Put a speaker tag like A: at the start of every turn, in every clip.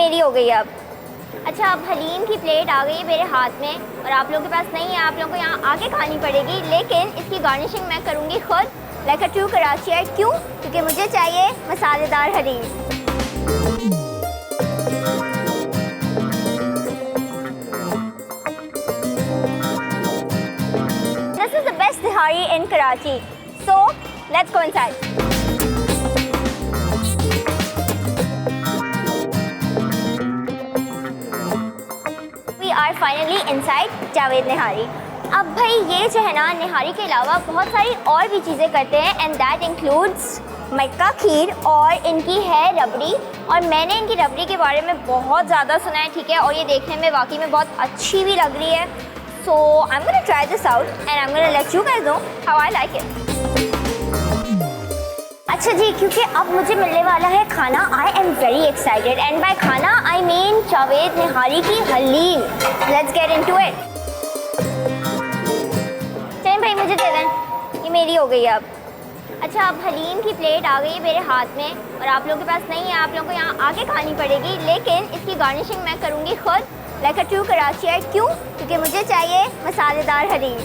A: मेरी हो गई अब। अच्छा, अब हलीम की प्लेट आ गई है मेरे हाथ में और आप लोगों के पास नहीं है, आप लोगों को यहाँ आके खानी पड़ेगी, लेकिन इसकी गार्निशिंग मैं करूँगी खुद, लाइक अ ट्रू कराचियाई। क्यों? क्योंकि मुझे चाहिए मसालेदार haleem. This is the best nihari in Karachi. So let's go inside. We are finally inside Javed निहारी। अब भाई ये जो है ना, निहारी के अलावा बहुत सारी और भी चीज़ें करते हैं, एंड दैट इंक्लूड्स मक्का खीर, और इनकी है रबड़ी। और मैंने इनकी रबड़ी के बारे में बहुत ज़्यादा सुना है, ठीक है, और ये देखने में वाकई में बहुत अच्छी भी लग रही है। So I am gonna try this out and I am gonna let you guys know how I like it. अच्छा जी, क्योंकि अब मुझे मिलने वाला है खाना, I am very excited, and by खाना आई मीन जावेद निहारी की haleem. Let's get into it. चलें भाई, मुझे दे दें, ये मेरी हो गई अब। अच्छा, अब हलीम की प्लेट आ गई है मेरे हाथ में और आप लोगों के पास नहीं है, आप लोगों को यहाँ आके खानी पड़ेगी, लेकिन इसकी गार्निशिंग मैं करूँगी खुद, लाइक अ ट्रू कराचियाई। क्यों? क्योंकि मुझे चाहिए मसालेदार हलीम।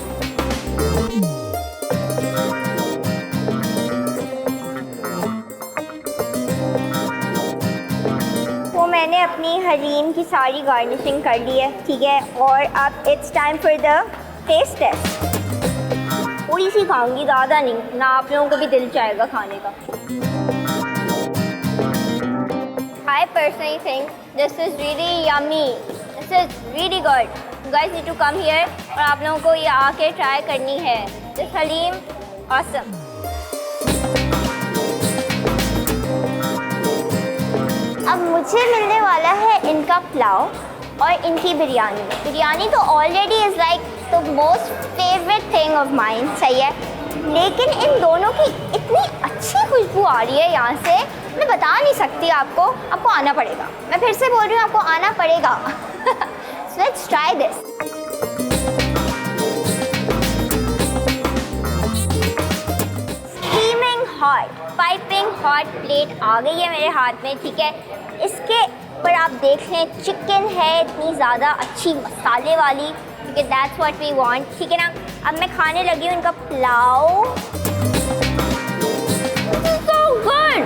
A: तो मैंने अपनी हलीम की सारी गार्निशिंग कर ली है, ठीक है, और अब it's time for the taste taste. थोड़ी सी खाऊंगी, ज़्यादा नहीं, ना आप लोगों को भी दिल चाहेगा खाने का। I personally think this is really yummy. This is really good. You guys need to come here और आप लोगों को ये आके ट्राई करनी है। This haleem awesome. अब मुझे मिलने वाला है इनका पुलाव और इनकी बिरयानी। बिरयानी तो already is like the most favourite thing of mine, सही है, लेकिन इन दोनों की इतनी अच्छी खुशबू आ रही है यहाँ से, मैं बता नहीं सकती आपको, आपको आना पड़ेगा। मैं फिर से बोल रही हूँ, आपको आना पड़ेगा। So let's try this. Steaming hot, piping hot plate आ गई है मेरे हाथ में, ठीक है। इसके पर आप देख लें, चिकन है इतनी ज़्यादा अच्छी मसाले वाली, ठीक है, दैट्स व्हाट वी वांट, ठीक है ना। अब मैं खाने लगी हूँ इनका पुलाव। So good,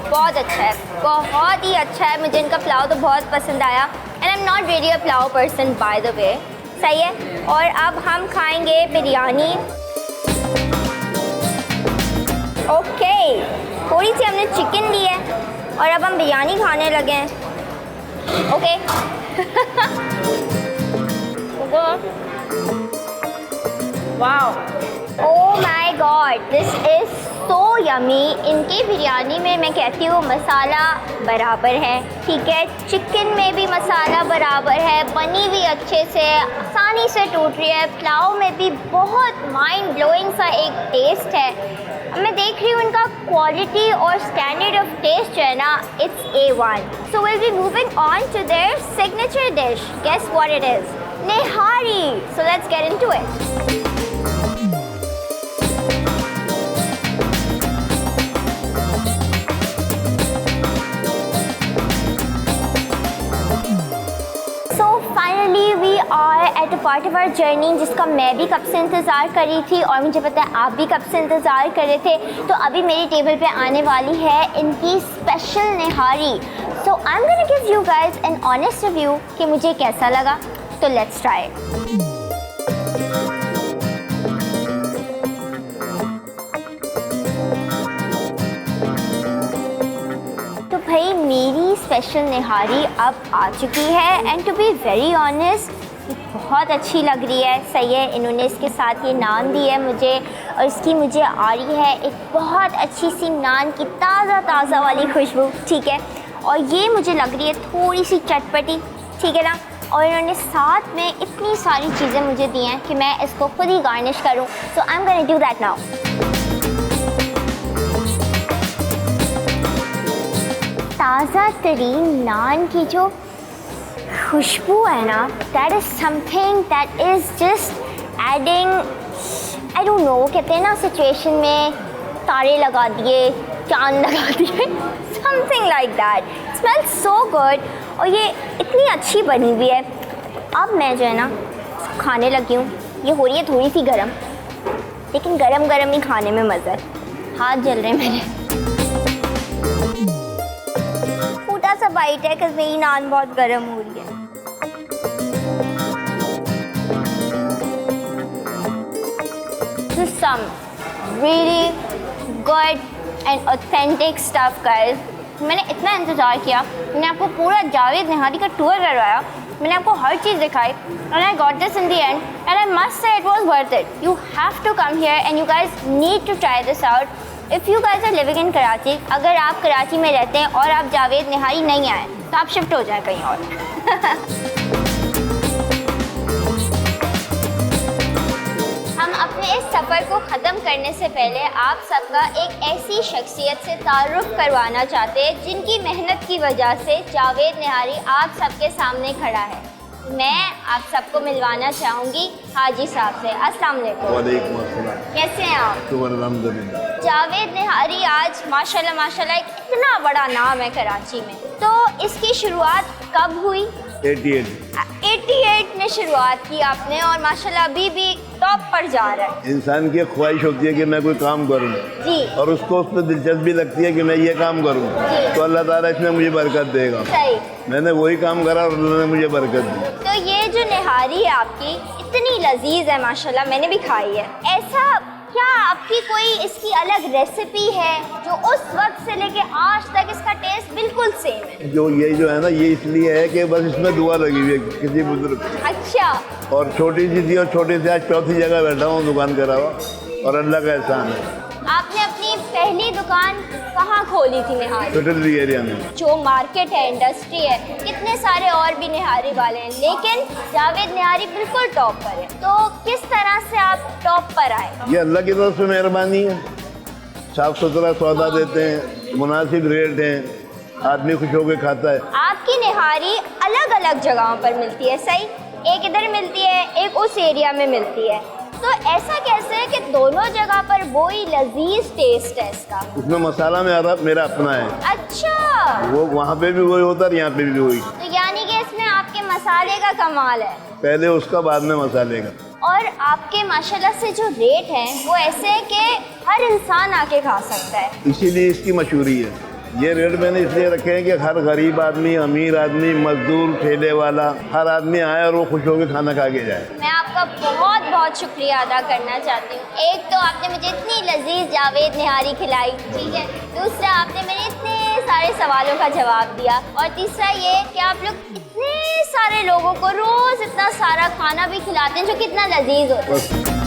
A: बहुत अच्छा है, बहुत ही अच्छा है, मुझे इनका पुलाव तो बहुत पसंद आया, and I am not really a pulao person by the way, सही है। और अब हम खाएंगे बिरयानी। ओके, थोड़ी सी हमने चिकन ली है और अब हम बिरयानी खाने लगे हैं। Okay. Wow, oh my God, this is so yummy. इनकी बिरयानी में मैं कहती हूँ मसाला बराबर है, ठीक है, चिकन में भी मसाला बराबर है, बनी भी अच्छे से, आसानी से टूट रही है, पुलाव में भी बहुत माइंड ब्लोइंग सा एक टेस्ट है। मैं देख रही हूँ इनका क्वालिटी और स्टैंडर्ड ऑफ टेस्ट जो है ना, it's A1. So we'll be moving on to their signature dish. Guess what it is? Nihari. So let's get into it. We are at a part of our journey जिसका मैं भी कब से इंतज़ार कर रही थी और मुझे पता है आप भी कब से इंतज़ार कर रहे थे। तो अभी मेरी टेबल पे आने वाली है इनकी special nihari. So I am gonna give you guys an honest review कि मुझे कैसा लगा। तो लेट्स ट्राई। भाई मेरी स्पेशल निहारी अब आ चुकी है, and to be very honest बहुत अच्छी लग रही है, सही है। इन्होंने इसके साथ ये नान दी है मुझे, और इसकी मुझे आ रही है एक बहुत अच्छी सी नान की ताज़ा वाली खुशबू, ठीक है। और ये मुझे लग रही है थोड़ी सी चटपटी, ठीक है ना। और इन्होंने साथ में इतनी सारी चीज़ें मुझे दी हैं कि मैं इसको खुद ही गार्निश करूँ। So I am gonna do that now. ताज़ा तरीन नान की जो खुशबू है ना, that is something that is just adding, I don't know, कहते हैं ना सिचुएशन में तारे लगा दिए, चांद लगा दिए, something like that. Smells so good और ये इतनी अच्छी बनी हुई है। अब मैं जो है ना खाने लगी हूँ। ये हो रही है थोड़ी सी गरम, लेकिन गरम गरम ही खाने में मज़ा है। हाथ जल रहे हैं मेरे। छोटा सा बाइट है क्योंकि मेरी नान बहुत गरम हो रही है। This is some really good and authentic stuff, guys. मैंने इतना इंतज़ार किया, मैंने आपको पूरा जावेद निहारी का टूर करवाया, मैंने आपको हर चीज़ दिखाई, and I got this in the end, and I must say it was worth it. You have to come here and you guys need to try this out. If you guys are living in Karachi, अगर आप कराची में रहते हैं और आप जावेद निहारी नहीं आए तो आप शिफ्ट हो जाएं कहीं और। हम अपने इस सफ़र को ख़त्म करने से पहले आप सबका एक ऐसी शख्सियत से तारुफ करवाना चाहते हैं जिनकी मेहनत की वजह से जावेद निहारी आप सबके सामने खड़ा है। मैं आप सबको मिलवाना चाहूँगी हाजी साहब से। अस्सलाम वालेकुम।
B: वालेकुम अस्सलाम।
A: कैसे हैं आप?
B: अल्हम्दुलिल्लाह।
A: जावेद निहारी आज माशाल्लाह माशाल्लाह एक इतना बड़ा नाम है कराची में, तो इसकी शुरुआत कब हुई? 88 में शुरुआत की आपने और माशाल्लाह अभी भी टॉप पर जा रहा है।
B: इंसान की ख्वाहिश होती है कि मैं कोई काम करूं
A: जी,
B: और उसको उसमें दिलचस्पी लगती है कि मैं ये काम करूं, तो अल्लाह ताला इसमें मुझे बरकत देगा।
A: सही।
B: मैंने वही काम करा और उन्होंने मुझे बरकत दी।
A: तो ये जो निहारी है आपकी इतनी लजीज है माशाल्लाह, मैंने भी खाई है। ऐसा क्या आपकी कोई इसकी अलग रेसिपी है जो उस वक्त से लेके आज तक इसका टेस्ट बिल्कुल सेम है?
B: जो है ना, ये इसलिए है कि बस इसमें दुआ लगी हुई है किसी बुजुर्ग।
A: अच्छा।
B: और छोटी सी थी और छोटे से आज चौथी जगह बैठा हूँ दुकान करा हुआ, और अल्लाह का एहसान है।
A: आपने अपनी पहली दुकान कहाँ खोली थी निहारी?
B: फिटरी एरिया में।
A: जो मार्केट है, इंडस्ट्री है, कितने सारे और भी निहारी वाले हैं, लेकिन जावेद निहारी बिल्कुल टॉप पर है। तो किस तरह से आप टॉप पर आए?
B: ये अल्लाह की तरफ से मेहरबानी है। साफ सुथरा सौदा देते हैं, मुनासिब रेट हैं, आदमी खुश होकर खाता है।
A: आपकी निहारी अलग अलग जगहों पर मिलती है, सही? एक इधर मिलती है, एक उस एरिया में मिलती है, तो ऐसा कैसे है कि दोनों जगह पर वही लजीज टेस्ट है इसका?
B: उसमें मसाला मेरा अपना है।
A: अच्छा।
B: वो वहाँ पे भी वही होता है, यहाँ पे भी वही।
A: तो यानी कि इसमें आपके मसाले का कमाल है,
B: पहले उसका बाद में मसाले का।
A: और आपके माशाल्लाह से जो रेट हैं वो ऐसे है कि हर इंसान आके खा सकता है,
B: इसीलिए इसकी मशहूरी है। ये रेट मैंने इसलिए रखे हैं कि हर गरीब आदमी, अमीर आदमी, मजदूर, ठेले वाला, हर आदमी आए और वो खुश होकर खाना खा के जाए।
A: मैं आपका बहुत बहुत शुक्रिया अदा करना चाहती हूँ। एक तो आपने मुझे इतनी लजीज जावेद निहारी खिलाई, ठीक है, दूसरा आपने मेरे इतने सारे सवालों का जवाब दिया, और तीसरा ये कि आप लोग इतने सारे लोगों को रोज़ इतना सारा खाना भी खिलाते हैं जो कितना लजीज होता है।